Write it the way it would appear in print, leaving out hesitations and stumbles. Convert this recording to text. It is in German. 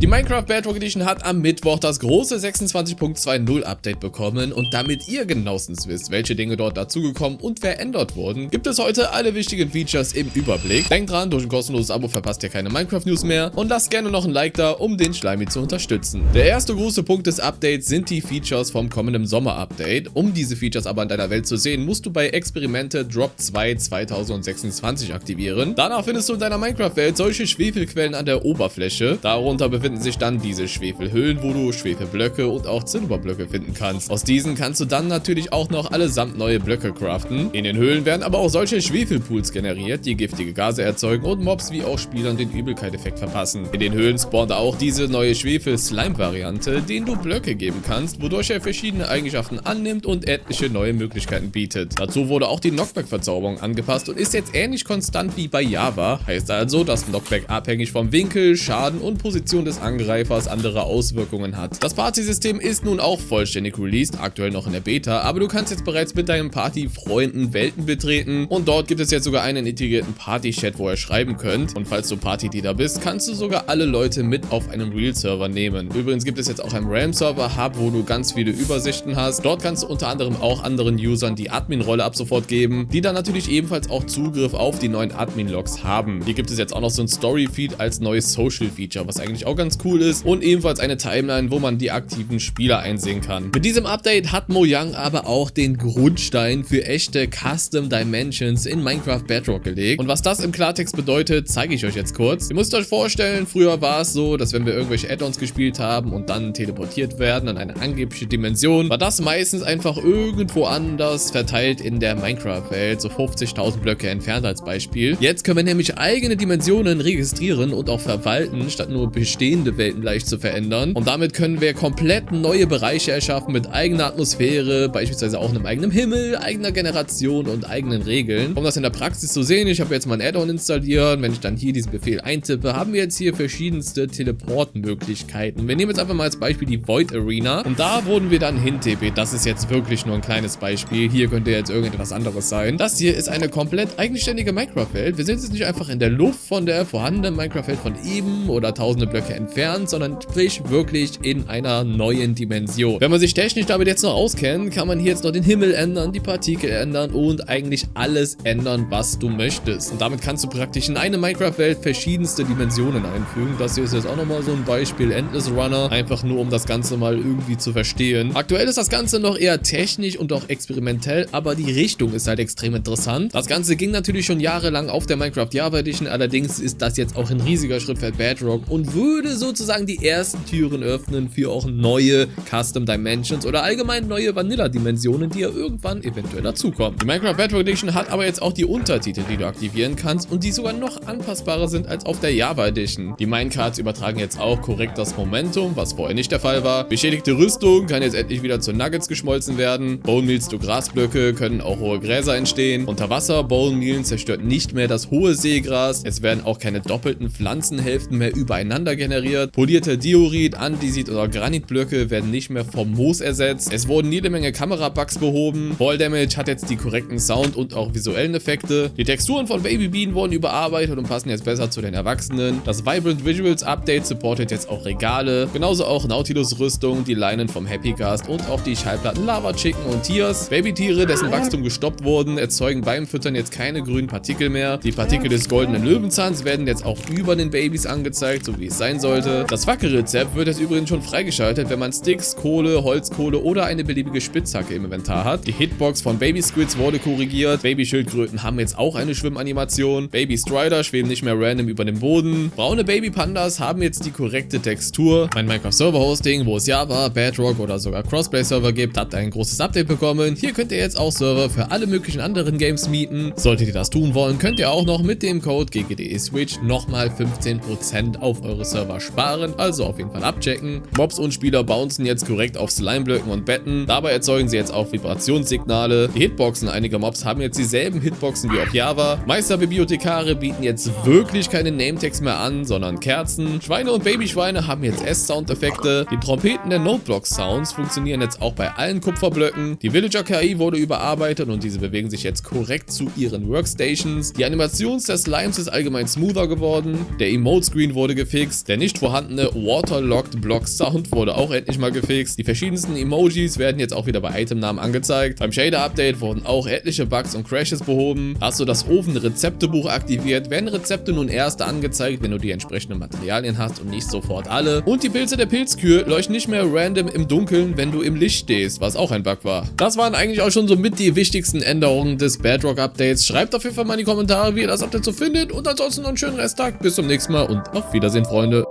Die Minecraft Bedrock Edition hat am Mittwoch das große 26.20 Update bekommen und damit ihr genauestens wisst, welche Dinge dort dazugekommen und verändert wurden, gibt es heute alle wichtigen Features im Überblick. Denkt dran, durch ein kostenloses Abo verpasst ihr keine Minecraft News mehr und lasst gerne noch ein Like da, um den Schleimi zu unterstützen. Der erste große Punkt des Updates sind die Features vom kommenden Sommer-Update. Um diese Features aber in deiner Welt zu sehen, musst du bei Experimente Drop 2 2026 aktivieren. Danach findest du in deiner Minecraft-Welt solche Schwefelquellen an der Oberfläche. Darunter befinden sich dann diese Schwefelhöhlen, wo du Schwefelblöcke und auch Silberblöcke finden kannst. Aus diesen kannst du dann natürlich auch noch allesamt neue Blöcke craften. In den Höhlen werden aber auch solche Schwefelpools generiert, die giftige Gase erzeugen und Mobs wie auch Spielern den Übelkeit-Effekt verpassen. In den Höhlen spawnt auch diese neue Schwefel-Slime-Variante, denen du Blöcke geben kannst, wodurch er verschiedene Eigenschaften annimmt und etliche neue Möglichkeiten bietet. Dazu wurde auch die Knockback-Verzauberung angepasst und ist jetzt ähnlich konstant wie bei Java. Heißt also, dass Knockback abhängig vom Winkel, Schaden und Position des Angreifers andere Auswirkungen hat. Das Party-System ist nun auch vollständig released, aktuell noch in der Beta, aber du kannst jetzt bereits mit deinen Party-Freunden Welten betreten und dort gibt es jetzt sogar einen integrierten Party-Chat, wo ihr schreiben könnt. Und falls du Party-Leader bist, kannst du sogar alle Leute mit auf einem Real-Server nehmen. Übrigens gibt es jetzt auch einen RAM-Server-Hub, wo du ganz viele Übersichten hast. Dort kannst du unter anderem auch anderen Usern die Admin-Rolle ab sofort geben, die dann natürlich ebenfalls auch Zugriff auf die neuen Admin-Logs haben. Hier gibt es jetzt auch noch so ein Story-Feed als neues Social-Feature, was eigentlich auch ganz cool ist und ebenfalls eine Timeline, wo man die aktiven Spieler einsehen kann. Mit diesem Update hat Mojang aber auch den Grundstein für echte Custom Dimensions in Minecraft Bedrock gelegt. Und was das im Klartext bedeutet, zeige ich euch jetzt kurz. Ihr müsst euch vorstellen, früher war es so, dass wenn wir irgendwelche Add-ons gespielt haben und dann teleportiert werden an eine angebliche Dimension, war das meistens einfach irgendwo anders verteilt in der Minecraft-Welt, so 50.000 Blöcke entfernt als Beispiel. Jetzt können wir nämlich eigene Dimensionen registrieren und auch verwalten, statt nur bestehende Welten leicht zu verändern. Und damit können wir komplett neue Bereiche erschaffen mit eigener Atmosphäre, beispielsweise auch einem eigenen Himmel, eigener Generation und eigenen Regeln. Um das in der Praxis zu sehen, ich habe jetzt mal ein Add-on installiert. Wenn ich dann hier diesen Befehl eintippe, haben wir jetzt hier verschiedenste Teleportmöglichkeiten. Wir nehmen jetzt einfach mal als Beispiel die Void Arena und da wurden wir dann hintippen. Das ist jetzt wirklich nur ein kleines Beispiel. Hier könnte jetzt irgendetwas anderes sein. Das hier ist eine komplett eigenständige Minecraft-Welt. Wir sind jetzt nicht einfach in der Luft von der vorhandenen Minecraft-Welt von eben oder tausende Blöcke entfernt, sondern sprich wirklich in einer neuen Dimension. Wenn man sich technisch damit jetzt noch auskennt, kann man hier jetzt noch den Himmel ändern, die Partikel ändern und eigentlich alles ändern, was du möchtest. Und damit kannst du praktisch in eine Minecraft-Welt verschiedenste Dimensionen einfügen. Das hier ist jetzt auch nochmal so ein Beispiel, Endless Runner, einfach nur um das Ganze mal irgendwie zu verstehen. Aktuell ist das Ganze noch eher technisch und auch experimentell, aber die Richtung ist halt extrem interessant. Das Ganze ging natürlich schon jahrelang auf der Minecraft Java Edition, allerdings ist das jetzt auch ein riesiger Schritt für Bedrock und würde sozusagen die ersten Türen öffnen für auch neue Custom Dimensions oder allgemein neue Vanilla-Dimensionen, die ja irgendwann eventuell dazukommen. Die Minecraft Bedrock Edition hat aber jetzt auch die Untertitel, die du aktivieren kannst und die sogar noch anpassbarer sind als auf der Java Edition. Die Minecarts übertragen jetzt auch korrekt das Momentum, was vorher nicht der Fall war. Beschädigte Rüstung kann jetzt endlich wieder zu Nuggets geschmolzen werden. Bone Meals zu Grasblöcke, können auch hohe Gräser entstehen. Unter Wasser Bone Meal zerstört nicht mehr das hohe Seegras. Es werden auch keine doppelten Pflanzenhälften mehr übereinander generiert. Polierte Diorit, Andesit oder Granitblöcke werden nicht mehr vom Moos ersetzt. Es wurden jede Menge Kamerabugs behoben. Fall Damage hat jetzt die korrekten Sound- und auch visuellen Effekte. Die Texturen von Baby Bean wurden überarbeitet und passen jetzt besser zu den Erwachsenen. Das Vibrant Visuals Update supportet jetzt auch Regale. Genauso auch Nautilus Rüstung, die Leinen vom Happy Cast und auch die Schallplatten Lava Chicken und Tiers. Babytiere, dessen Wachstum gestoppt wurden, erzeugen beim Füttern jetzt keine grünen Partikel mehr. Die Partikel des goldenen Löwenzahns werden jetzt auch über den Babys angezeigt, so wie es sein sollte. Das Wackelrezept wird jetzt übrigens schon freigeschaltet, wenn man Sticks, Kohle, Holzkohle oder eine beliebige Spitzhacke im Inventar hat. Die Hitbox von Baby Squids wurde korrigiert. Baby-Schildkröten haben jetzt auch eine Schwimmanimation. Baby Strider schweben nicht mehr random über dem Boden. Braune Baby Pandas haben jetzt die korrekte Textur. Mein Minecraft Server Hosting, wo es Java, Bedrock oder sogar Crossplay Server gibt, hat ein großes Update bekommen. Hier könnt ihr jetzt auch Server für alle möglichen anderen Games mieten. Solltet ihr das tun wollen, könnt ihr auch noch mit dem Code GGDE-Switch nochmal 15% auf eure Server sparen. Also auf jeden Fall abchecken. Mobs und Spieler bouncen jetzt korrekt auf Slimeblöcken und Betten. Dabei erzeugen sie jetzt auch Vibrationssignale. Die Hitboxen einiger Mobs haben jetzt dieselben Hitboxen wie auf Java. Meisterbibliothekare bieten jetzt wirklich keine Nametags mehr an, sondern Kerzen. Schweine und Babyschweine haben jetzt S-Soundeffekte. Die Trompeten der Noteblock-Sounds funktionieren jetzt auch bei allen Kupferblöcken. Die Villager-KI wurde überarbeitet und diese bewegen sich jetzt korrekt zu ihren Workstations. Die Animation der Slimes ist allgemein smoother geworden. Der Emote-Screen wurde gefixt. Der nicht nicht vorhandene Waterlogged Block Sound wurde auch endlich mal gefixt. Die verschiedensten Emojis werden jetzt auch wieder bei Itemnamen angezeigt. Beim Shader-Update wurden auch etliche Bugs und Crashes behoben. Hast du das Ofen-Rezeptebuch aktiviert, werden Rezepte nun erst angezeigt, wenn du die entsprechenden Materialien hast und nicht sofort alle. Und die Pilze der Pilzkühe leuchten nicht mehr random im Dunkeln, wenn du im Licht stehst, was auch ein Bug war. Das waren eigentlich auch schon so mit die wichtigsten Änderungen des Bedrock-Updates. Schreibt auf jeden Fall mal in die Kommentare, wie ihr das Update so findet und ansonsten noch einen schönen Resttag. Bis zum nächsten Mal und auf Wiedersehen, Freunde.